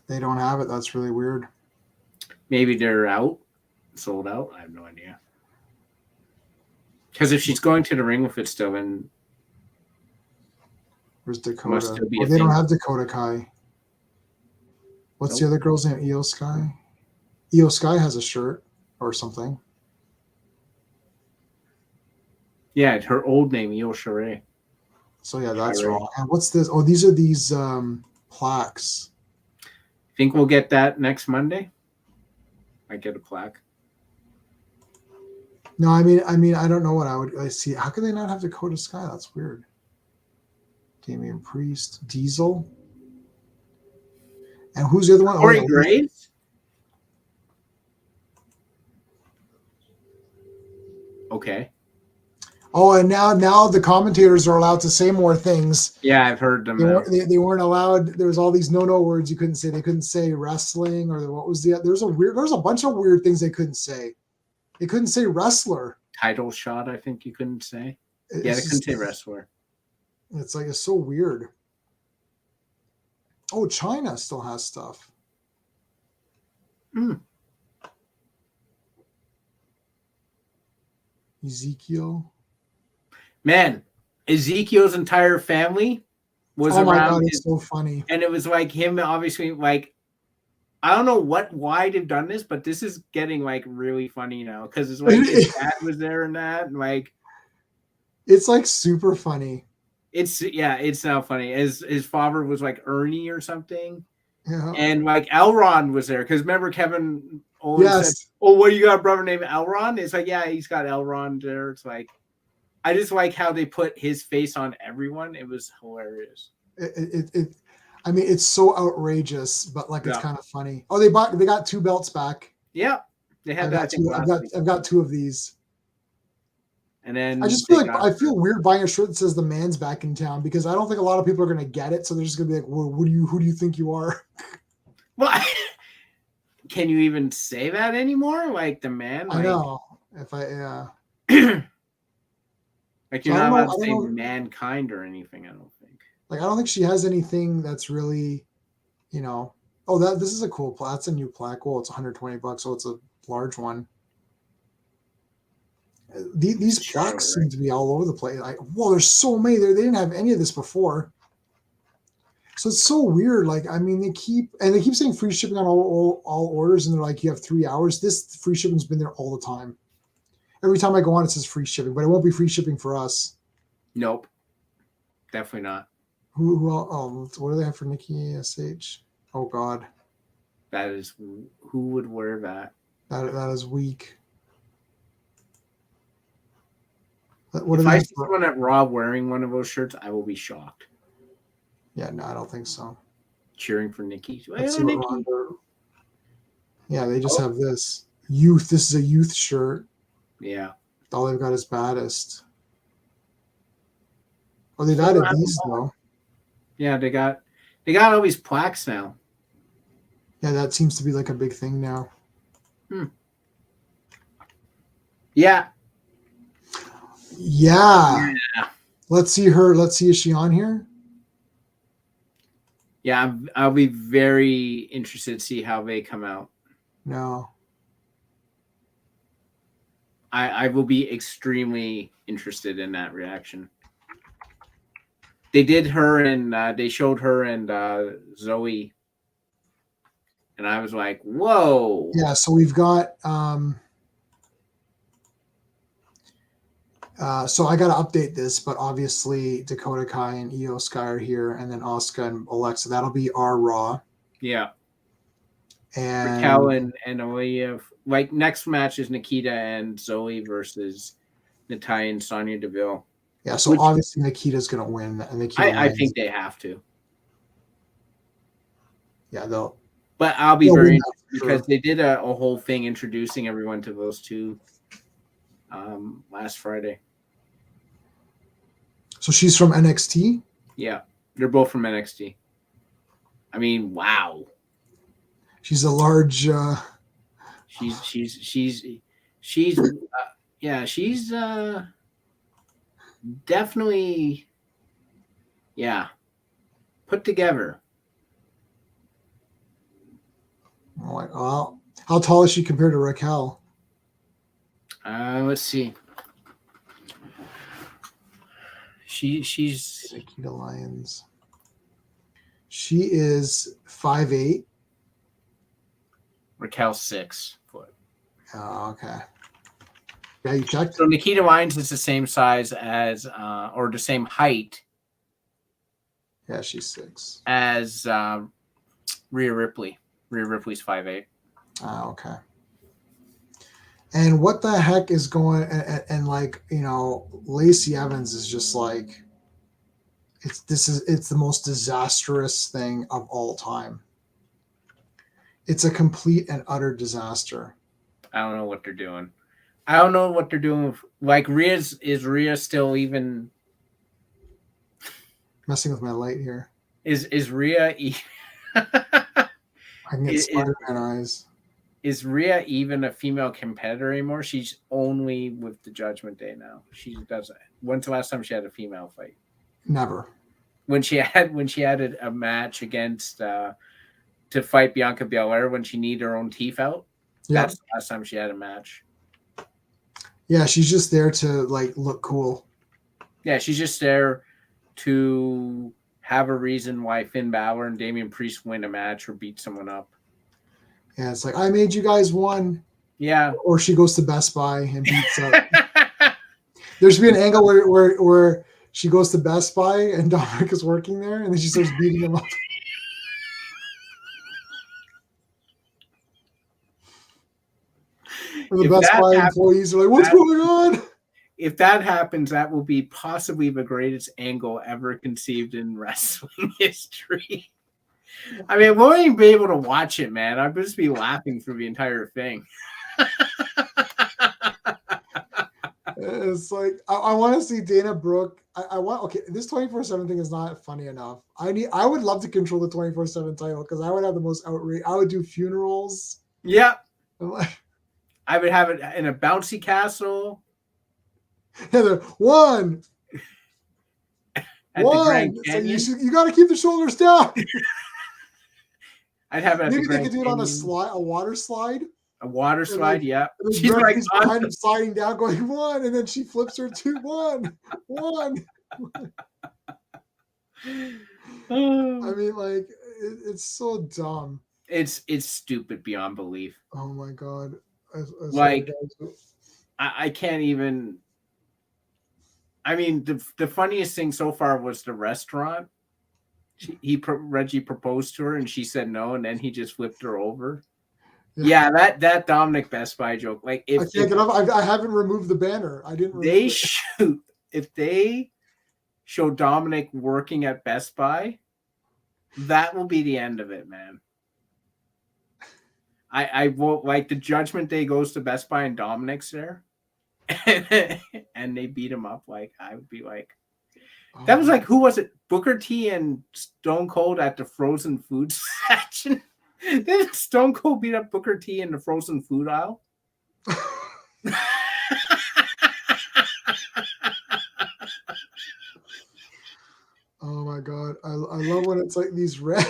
They don't have it. That's really weird. Maybe they're out. Sold out. I have no idea. Because if she's going to the ring with it still, then where's Dakota? They don't have Dakota Kai. What's the other girl's name? Io Sky. Io Sky has a shirt or something. Yeah, her old name, Io Shirai. So yeah, that's wrong. And what's this? Oh, these are these plaques. Think we'll get that next Monday? I get a plaque. No, I mean, I don't know what I see. How could they not have Dakota Sky? That's weird. Damian Priest, Diesel, and who's the other one? Corey Graves. Okay. Oh, and now the commentators are allowed to say more things. Yeah, I've heard them. They weren't allowed. There was all these no words you couldn't say. They couldn't say wrestling, or what was there's a bunch of weird things they couldn't say. They couldn't say wrestler. Title shot, I think you couldn't say. They couldn't say wrestler. It's like, it's so weird. Oh, China still has stuff. Ezekiel. Man, Ezekiel's entire family was Oh my around god, his, it's so funny. and it was like him obviously like I don't know why they've done this, but this is getting like really funny now because it's like his dad was there and that, and like it's like super funny. It's now funny. His father was like Ernie or something, Yeah. and like Elrond was there because remember Kevin always said, "Oh, what you got a brother named Elrond?" It's like yeah, he's got Elrond there. It's like I just like how they put his face on everyone. It was hilarious. I mean, it's so outrageous, but like it's kind of funny. Oh, they got 2 belts back. Yeah, they had that. I've got 2 of these. And then I just feel like I feel weird buying a shirt that says the man's back in town because I don't think a lot of people are going to get it. So they're just going to be like, well, who do you think you are? Well, can you even say that anymore? Like the man? Like, I know. If I like you're not allowed to say mankind or anything. I don't think. Like I don't think she has anything that's really, you know. Oh, this is a cool plaque. That's a new plaque. Well, it's $120, so it's a large one. These plaques seem to be all over the place. Like, whoa, there's so many there. They didn't have any of this before. So it's so weird. Like, I mean, they keep saying free shipping on all orders, and they're like, you have 3 hours. This free shipping's been there all the time. Every time I go on, it says free shipping, but it won't be free shipping for us. Nope, definitely not. Who what do they have for Nikki SH? Oh God, that is who would wear that? That is weak. If I see someone at Raw wearing one of those shirts, I will be shocked. Yeah, no, I don't think so. Cheering for Nikki. Yeah, they just have this youth. This is a youth shirt. Yeah. All they've got is baddest. Oh, they've added these though. Yeah, they got all these plaques now. Yeah, that seems to be like a big thing now. Yeah. Yeah. Let's see her. Let's see, is she on here? Yeah, I'll be very interested to see how they come out. No. I will be extremely interested in that reaction. They did her and they showed her and Zoe. And I was like, whoa. Yeah, so we've got so I got to update this, but obviously Dakota Kai and Io Sky are here, and then Asuka and Alexa. That'll be our Raw. Yeah. And Raquel and Aaliyah. Like next match is Nikita and Zoe versus Natalia and Sonia Deville. Yeah, so obviously Nikita's going to win. And I think they have to. Yeah, they'll. But I'll be very interested because they did a whole thing introducing everyone to those two last Friday. So she's from NXT? Yeah, they're both from NXT. I mean, wow. She's a large. She's definitely put together. Well, how tall is she compared to Raquel? Let's see. She's Nikita Lyons. She is 5'8". Raquel's 6 foot. Oh, okay. Yeah, you checked. So Nikita Lyons is the same size as, or the same height. Yeah, she's 6. As Rhea Ripley. Rhea Ripley's 5'8". Ah, okay. And what the heck is going? And like, you know, Lacey Evans is just like, it's the most disastrous thing of all time. It's a complete and utter disaster. I don't know what they're doing. I don't know what they're doing. Like, is Rhea still even messing with my light here? Is Rhea? I can get Spider-Man eyes. Is Rhea even a female competitor anymore? She's only with the Judgment Day now. She doesn't. When's the last time she had a female fight? Never. When she had a match against to fight Bianca Belair when she needed her own teeth out. Yep. That's the last time she had a match. Yeah, she's just there to like look cool. Yeah, she's just there to have a reason why Finn Balor and Damian Priest win a match or beat someone up. Yeah, it's like, I made you guys one. Yeah. Or she goes to Best Buy and beats up. There should be an angle where she goes to Best Buy and Dominic is working there, and then she starts beating him up. Or the Best Buy employees are like, what's going on? If that happens, that will be possibly the greatest angle ever conceived in wrestling history. I mean, I won't even be able to watch it, man. I'll just be laughing through the entire thing. It's like, I want to see Dana Brooke. Okay, this 24/7 thing is not funny enough. I would love to control the 24/7 title because I would have the most outrage. I would do funerals. Yeah. I would have it in a bouncy castle. Heather, one. At the Grand Canyon. So you got to keep the shoulders down. I'd have it. Maybe they could do it on a water slide. A water slide, like, yeah. She's like behind him, sliding down, going one, and then she flips her to one. I mean, like, it's so dumb. It's stupid beyond belief. Oh my god! I can't even. I mean, the funniest thing so far was the restaurant. Reggie proposed to her and she said no, and then he just flipped her over. Yeah, that Dominic Best Buy joke. Like, I can't get off. I haven't removed the banner. I didn't. If they show Dominic working at Best Buy, that will be the end of it, man. I won't, like, the Judgment Day goes to Best Buy and Dominic's there, and they beat him up. Like, I would be like, that was like, who was it? Booker T and Stone Cold at the frozen food section. Did Stone Cold beat up Booker T in the frozen food aisle? Oh my god! I love when it's like these red.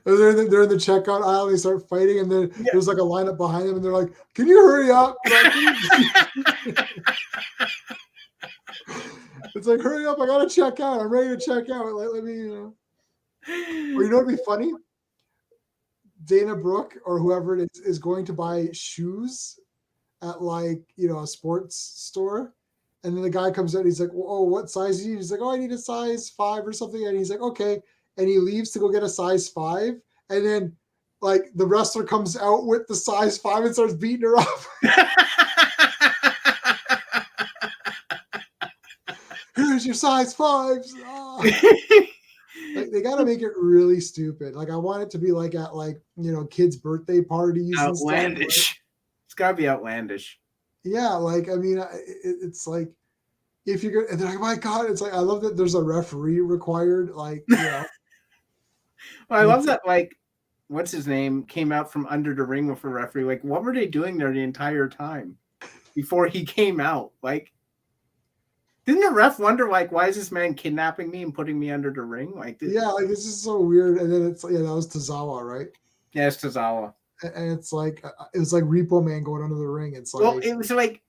They're in the checkout aisle. They start fighting, and then there's like a lineup behind them, and they're like, "Can you hurry up?" It's like, hurry up! I gotta check out. I'm ready to check out. Like, let me, Or you know what'd be funny? Dana Brooke or whoever it is going to buy shoes at, like, a sports store, and then the guy comes out. And he's like, well, "Oh, what size do you need?" He's like, "Oh, I need a size 5 or something." And he's like, "Okay." And he leaves to go get a size 5, and then, like, the wrestler comes out with the size 5 and starts beating her up. Here's your size 5s. Oh. Like, they got to make it really stupid. Like, I want it to be like at, like, kids' birthday parties. Outlandish. And stuff. It's got to be outlandish. Yeah, like, I mean, it's like, if you're going, and they're like, oh my god, it's like, I love that there's a referee required. Like, Well, I love that, like, what's his name came out from under the ring with a referee. Like, what were they doing there the entire time before he came out? Like, didn't the ref wonder, like, why is this man kidnapping me and putting me under the ring? Like, yeah, like, it's just so weird. And then it's, that was Tozawa, right? Yeah, it's Tozawa. And it's like, it was like Repo Man going under the ring. It's like, well, it was like,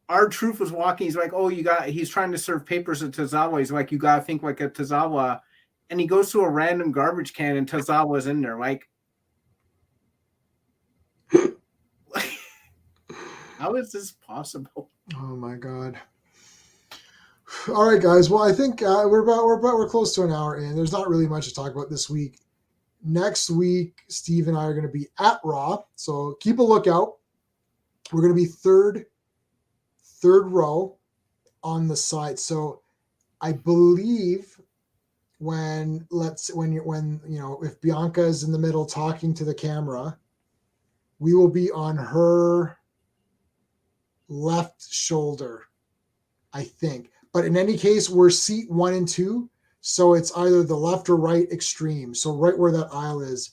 R-Truth was walking. He's like, oh, he's trying to serve papers at Tozawa. He's like, you got to think like a Tozawa. And he goes to a random garbage can and Tozawa's in there. Like, how is this possible? Oh my god. All right, guys. Well, I think we're close to an hour in. There's not really much to talk about this week. Next week, Steve and I are going to be at Raw, so keep a lookout. We're going to be third row on the side. So I believe if Bianca is in the middle talking to the camera, we will be on her left shoulder, I think. But in any case, we're seat 1 and 2. So it's either the left or right extreme. So right where that aisle is,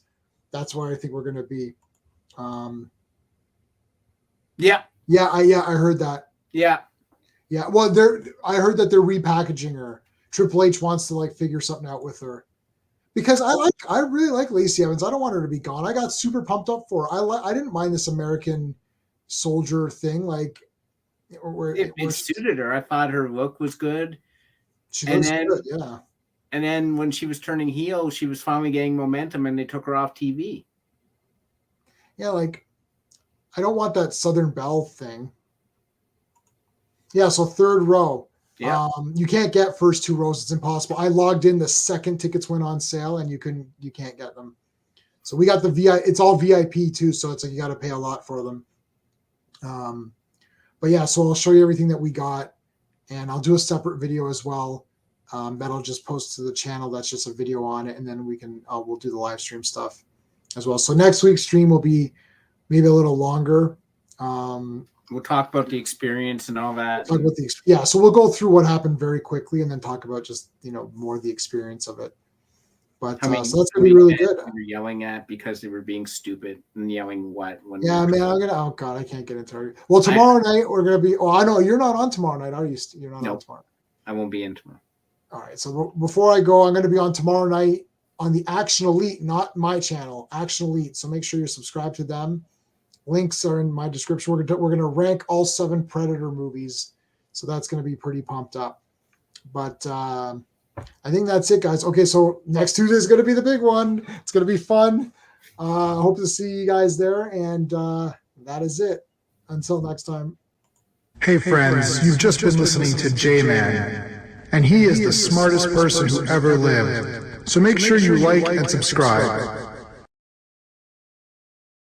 that's where I think we're going to be. Yeah. I heard that. Yeah. Well, I heard that they're repackaging her. Triple H wants to, like, figure something out with her because I really like Lacey Evans. I don't want her to be gone. I got super pumped up for her. I didn't mind this American Soldier thing. Like, It suited her. I thought her look was good. She looks good, yeah. And then when she was turning heel, she was finally getting momentum, and they took her off TV. Yeah, like, I don't want that Southern Belle thing. Yeah, so third row. Yeah. You can't get first two rows. It's impossible. I logged in the second tickets went on sale, and you can't get them. So we got the VIP. It's all VIP too, so it's like you got to pay a lot for them. But yeah, so I'll show you everything that we got, and I'll do a separate video as well. That'll just post to the channel. That's just a video on it, and then we'll do the live stream stuff as well. So next week's stream will be maybe a little longer. We'll talk about the experience and all that. So we'll go through what happened very quickly, and then talk about just more of the experience of it. But so that's gonna be really good. You're yelling at because they were being stupid and yelling what? Yeah, man, oh god, I can't get into it. Well, tomorrow night we're gonna be. Oh, I know you're not on tomorrow night, are you? You're not on tomorrow. I won't be in tomorrow. All right. So before I go, I'm going to be on tomorrow night on the Action Elite, not my channel, Action Elite. So make sure you're subscribed to them. Links are in my description. We're going to rank all 7 Predator movies. So that's going to be pretty pumped up. But I think that's it, guys. Okay, so next Tuesday is going to be the big one. It's going to be fun. Hope to see you guys there. And that is it. Until next time. Hey friends, you've just been listening to J-Man. And he is the smartest person who ever lived. So make sure you like and subscribe.